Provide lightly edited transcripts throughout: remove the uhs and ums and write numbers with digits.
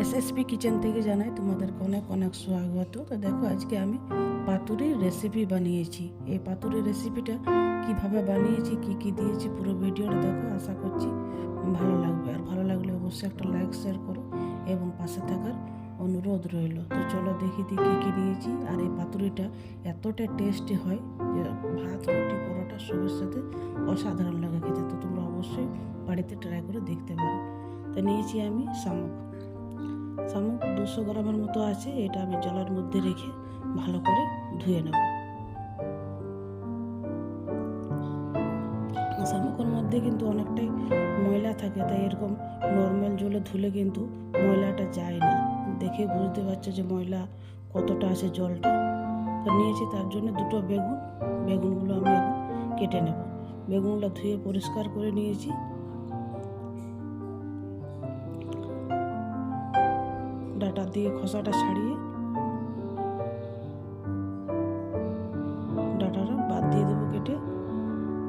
SSP kitchen থেকে জানাই তোমাদেরকে অনেক অনেক স্বাগত। তো দেখো আজকে আমি পাতুরির রেসিপি বানিয়েছি। এই পাতুরির রেসিপিটা কিভাবে বানিয়েছি, কি কি দিয়েছি, পুরো ভিডিওটা দেখো। আশা করছি ভালো লাগবে, আর ভালো লাগলে অবশ্যই একটা লাইক শেয়ার করো এবং পাশে থাকার অনুরোধ রইল। তো চলো দেখি দিই কী কী নিয়েছি। আর এই পাতুরিটা এতটা টেস্টি হয় যে ভাত, রুটি, পরোটা সবের সাথে অসাধারণ লাগে খেতে। তো তোমরা অবশ্যই বাড়িতে ট্রাই করে দেখতে পারো। তো নিয়েছি আমি শামুক 200 গ্রামের মতো আছে। এটা আমি জলের মধ্যে রেখে ভালো করে ধুয়ে নেব। শামুকের মধ্যে কিন্তু অনেকটাই ময়লা থাকে, তাই এরকম নর্মাল জলে ধুলে কিন্তু ময়লাটা যায় না। দেখে বুঝতে পারছো যে ময়লা কতটা আছে জলটা। তো নিয়েছি তার জন্য দুটো বেগুনগুলো আমি এখন কেটে নেব। বেগুনগুলো ধুয়ে পরিষ্কার করে নিয়েছি। ডাটা দিয়ে খোসাটা ছাড়িয়ে ডাটাটা বাদ দিয়ে দেবো কেটে,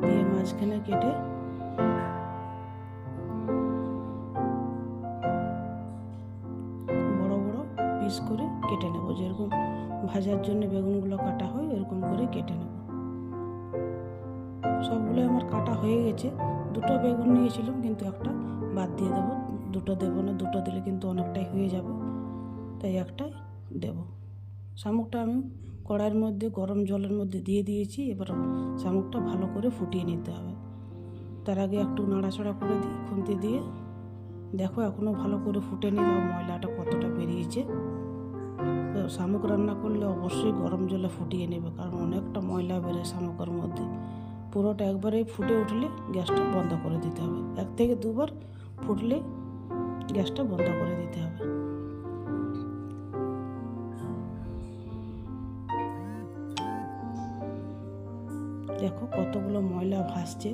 দিয়ে মাঝখানে কেটে বড় বড় পিস করে কেটে নেব। যেরকম ভাজার জন্য বেগুনগুলো কাটা হয় এরকম করে কেটে নেব। সবগুলো আমার কাটা হয়ে গেছে। দুটো বেগুন নিয়েছিলাম কিন্তু একটা বাদ দিয়ে দেবো। দুটো দেবো না, দুটো দিলে কিন্তু অনেকটাই হয়ে যাবে, তাই একটাই দেব। শামুকটা আমি কড়াইয়ের মধ্যে গরম জলের মধ্যে দিয়ে দিয়েছি। এবার শামুকটা ভালো করে ফুটিয়ে নিতে হবে। তার আগে একটু নাড়াচাড়া করে দিই খুন্তি দিয়ে। দেখো এখনও ভালো করে ফুটেনি, বা ময়লাটা কতটা বেরিয়েছে। তো শামুক রান্না করলে অবশ্যই গরম জলে ফুটিয়ে নেবে, কারণ অনেকটা ময়লা বেরোয় শামুকের মধ্যে। পুরোটা একবারেই ফুটে উঠলে গ্যাসটা বন্ধ করে দিতে হবে। 1 থেকে 2 বার ফুটলে গ্যাসটা বন্ধ করে দিতে হবে। দেখো কতগুলো ময়লা ভাসছে।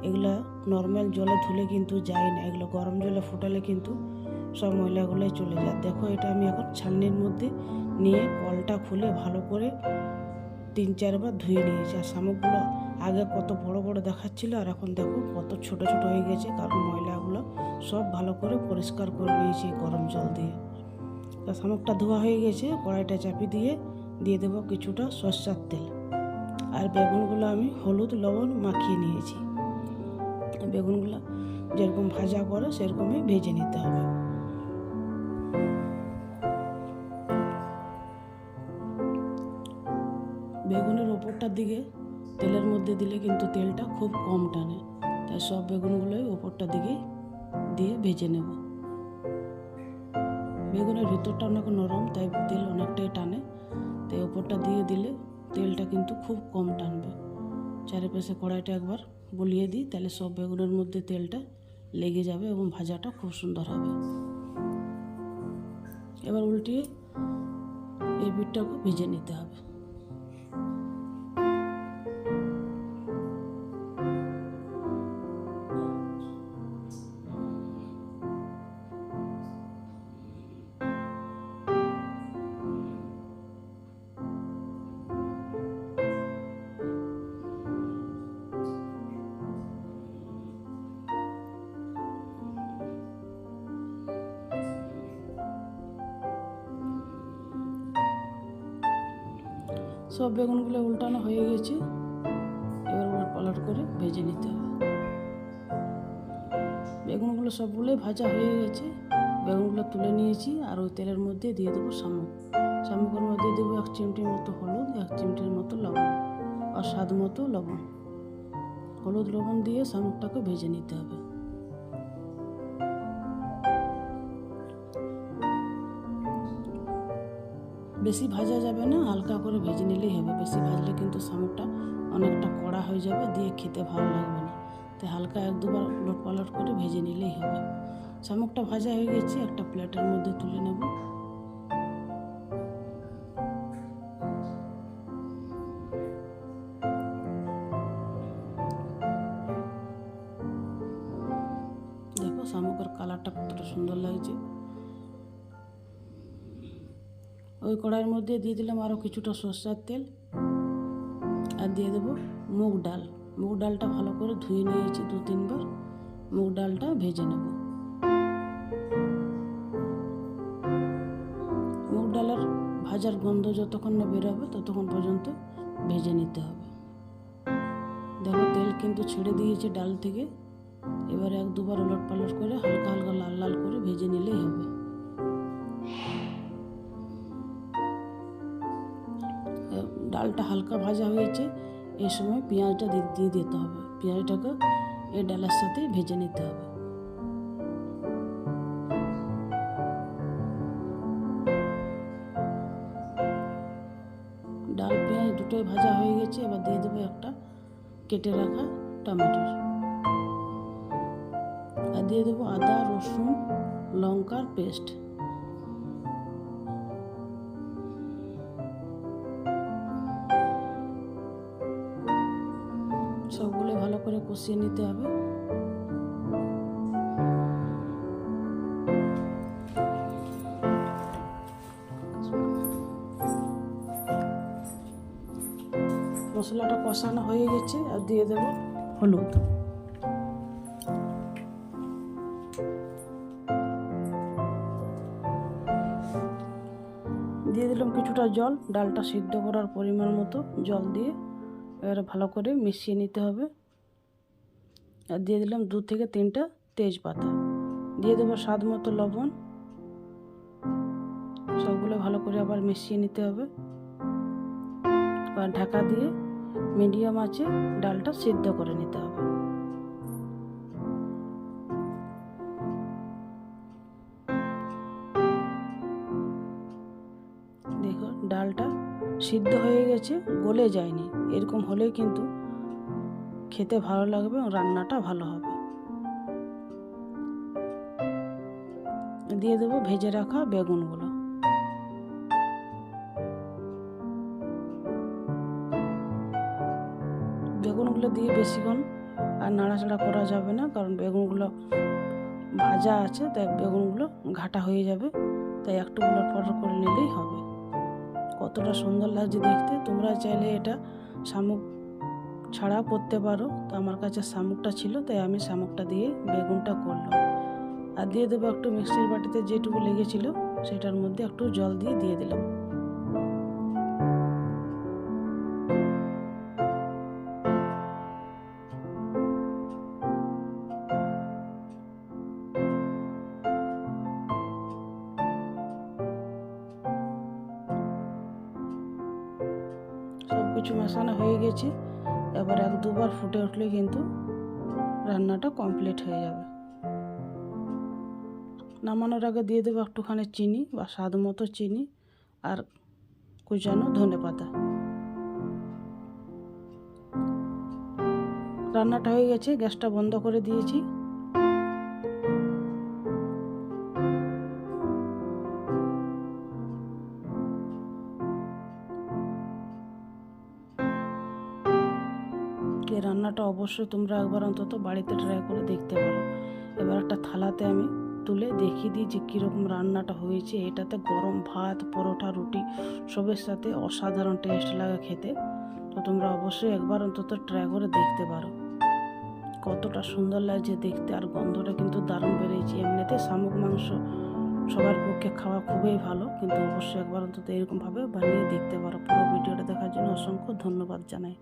এগুলা নর্মাল জলে ধুলে কিন্তু যায় না, এগুলো গরম জলে ফোটালে কিন্তু সব ময়লাগুলোই চলে যায়। দেখো এটা আমি এখন ছালনির মধ্যে নিয়ে কলটা খুলে ভালো করে 3-4 বার ধুয়ে নিয়েছি। আর শামুকগুলো আগে কত বড় বড় দেখাচ্ছিল, আর এখন দেখো কত ছোট ছোট হয়ে গেছে, কারণ ময়লাগুলো সব ভালো করে পরিষ্কার করে নিয়েছি গরম জল দিয়ে। তা শামুকটা ধোয়া হয়ে গেছে। কড়াইটা চাপিয়ে দিয়ে দেবো কিছুটা সরষের তেল। আর বেগুনগুলো আমি হলুদ লবণ মাখিয়ে নিয়েছি। বেগুনগুলো যেরকম ভাজা করে সেরকমই ভেজে নিতে হবে। বেগুনের ওপরটার দিকে তেলের মধ্যে দিলে কিন্তু তেলটা খুব কম টানে, তাই সব বেগুনগুলোই ওপরটার দিকে দিয়ে ভেজে নেব। বেগুনের ভিতরটা অনেক নরম, তাই তেল অনেকটাই টানে, তাই ওপরটা দিয়ে দিলে তেলটা কিন্তু খুব কম টানবে। চারিপাশে কড়াইটা একবার বুলিয়ে দিই, তাহলে সব বেগুনের মধ্যে তেলটা লেগে যাবে এবং ভাজাটা খুব সুন্দর হবে। এবার উল্টিয়ে এই পিঠটাকে ভেজে নিতে হবে। সব বেগুনগুলো উল্টানো হয়ে গেছে। এবার উলটপালট করে ভেজে নিতে হবে। বেগুনগুলো সবগুলোই ভাজা হয়ে গেছে। বেগুনগুলো তুলে নিয়েছি। আর ওই তেলের মধ্যে দিয়ে দেবো শামুকের মধ্যে দেবো 1 চিমটির মতো হলুদ, 1 চিমটির মতো লবণ, আর স্বাদ মতো লবণ। হলুদ লবণ দিয়ে শামুকটাকে ভেজে নিতে হবে। বেশি ভাজা যাবে না, হালকা করে ভেজে নিলেই হবে। বেশি ভাজলে কিন্তু শামুকটা অনেকটা কড়া হয়ে যাবে, দিয়ে খেতে ভালো লাগবে না। তাই হালকা 1-2 বার উলটপালট করে ভেজে নিলেই হবে। শামুকটা ভাজা হয়ে গেছে, একটা প্লেটের মধ্যে তুলে নেব। দেখো শামুকের কালারটা কতটা সুন্দর লাগছে। ওই কড়াইয়ের মধ্যে দিয়ে দিলাম আরও কিছুটা সরষের তেল, আর দিয়ে দেবো মুগ ডালটা ভালো করে ধুয়ে নিয়েছি 2-3 বার। মুগ ডালটা ভেজে নেব। মুগ ডালের ভাজার গন্ধ যতক্ষণ না বেরোবে ততক্ষণ পর্যন্ত ভেজে নিতে হবে। দেখো তেল কিন্তু ছেড়ে দিয়েছে ডাল থেকে। এবারে 1-2 বার উলট পালট করে হালকা হালকা লাল লাল করে ভেজে নিলেই হবে। ডালটা হালকা ভাজা হয়েছে, এই সময় পেঁয়াজটা দিয়ে দিতে হবে। পেঁয়াজটাকে এই ডালের সাথে ভেজে নিতে হবে। ডাল পেঁয়াজ দুটোই ভাজা হয়ে গেছে। এবার দিয়ে দেবো একটা কেটে রাখা টমেটো, আর দিয়ে দেবো আদা রসুন লঙ্কার পেস্ট। সবগুলো ভালো করে কষিয়ে নিতে হবে। মশলাটা কষানো হয়ে গেছে, আর দিয়ে দেব হলুদ। দিয়ে দিলাম কিছুটা জল, ডালটা সিদ্ধ করার পরিমাণ মতো জল দিয়ে এবারে ভালো করে মিশিয়ে নিতে হবে। আর দিয়ে দিলাম 2 থেকে 3টা তেজপাতা, দিয়ে দেবো স্বাদ মতো লবণ। সবগুলো ভালো করে আবার মিশিয়ে নিতে হবে। আর ঢাকা দিয়ে মিডিয়াম আঁচে ডালটা সিদ্ধ করে নিতে হবে। দেখো ডালটা সিদ্ধ হয়ে গেছে, গলে যায়নি। এরকম হলে কিন্তু খেতে ভালো লাগবে এবং রান্নাটা ভালো হবে। দিয়ে দেবো ভেজে রাখা বেগুনগুলো। বেগুনগুলো দিয়ে বেশিক্ষণ আর নাড়াচাড়া করা যাবে না, কারণ বেগুনগুলো ভাজা আছে, তাই বেগুনগুলো ঘাটা হয়ে যাবে। তাই একটু উলটপালট করে নিলেই হবে। কতটা সুন্দর লাগছে দেখতে। তোমরা চাইলে এটা শামুক ছাড়া করতে পারো, তো আমার কাছে শামুকটা ছিল তাই আমি শামুকটা দিয়ে বেগুনটা করলাম। আর দিয়ে দেবো একটু মিক্সির বাটিতে যেটুকু লেগেছিল সেটার মধ্যে একটু জল দিয়ে দিলাম। সব কিছু মেশানো হয়ে গেছে। এবার 1-2 বার ফুটে উঠলে কিন্তু রান্নাটা কমপ্লিট হয়ে যাবে। নামানোর আগে দিয়ে দেবো একটুখানি চিনি বা স্বাদ মতো চিনি আর কুচানো ধনেপাতা। রান্নাটা হয়ে গেছে, গ্যাসটা বন্ধ করে দিয়েছি। এই রান্নাটা অবশ্যই তোমরা একবার অন্তত বাড়িতে ট্রাই করে দেখতে পারো। এবার একটা থালাতে আমি তুলে দেখিয়ে দিই যে কীরকম রান্নাটা হয়েছে। এটাতে গরম ভাত, পরোটা, রুটি সবের সাথে অসাধারণ টেস্ট লাগে খেতে। তো তোমরা অবশ্যই একবার অন্তত ট্রাই করে দেখতে পারো। কতটা সুন্দর লাগছে দেখতে, আর গন্ধটা কিন্তু দারুণ বেরিয়েছে। এমনিতে শামুক মাংস সবার পক্ষে খাওয়া খুবই ভালো, কিন্তু অবশ্যই একবার অন্তত এরকমভাবে বানিয়ে দেখতে পারো। পুরো ভিডিওটা দেখার জন্য অসংখ্য ধন্যবাদ জানাই।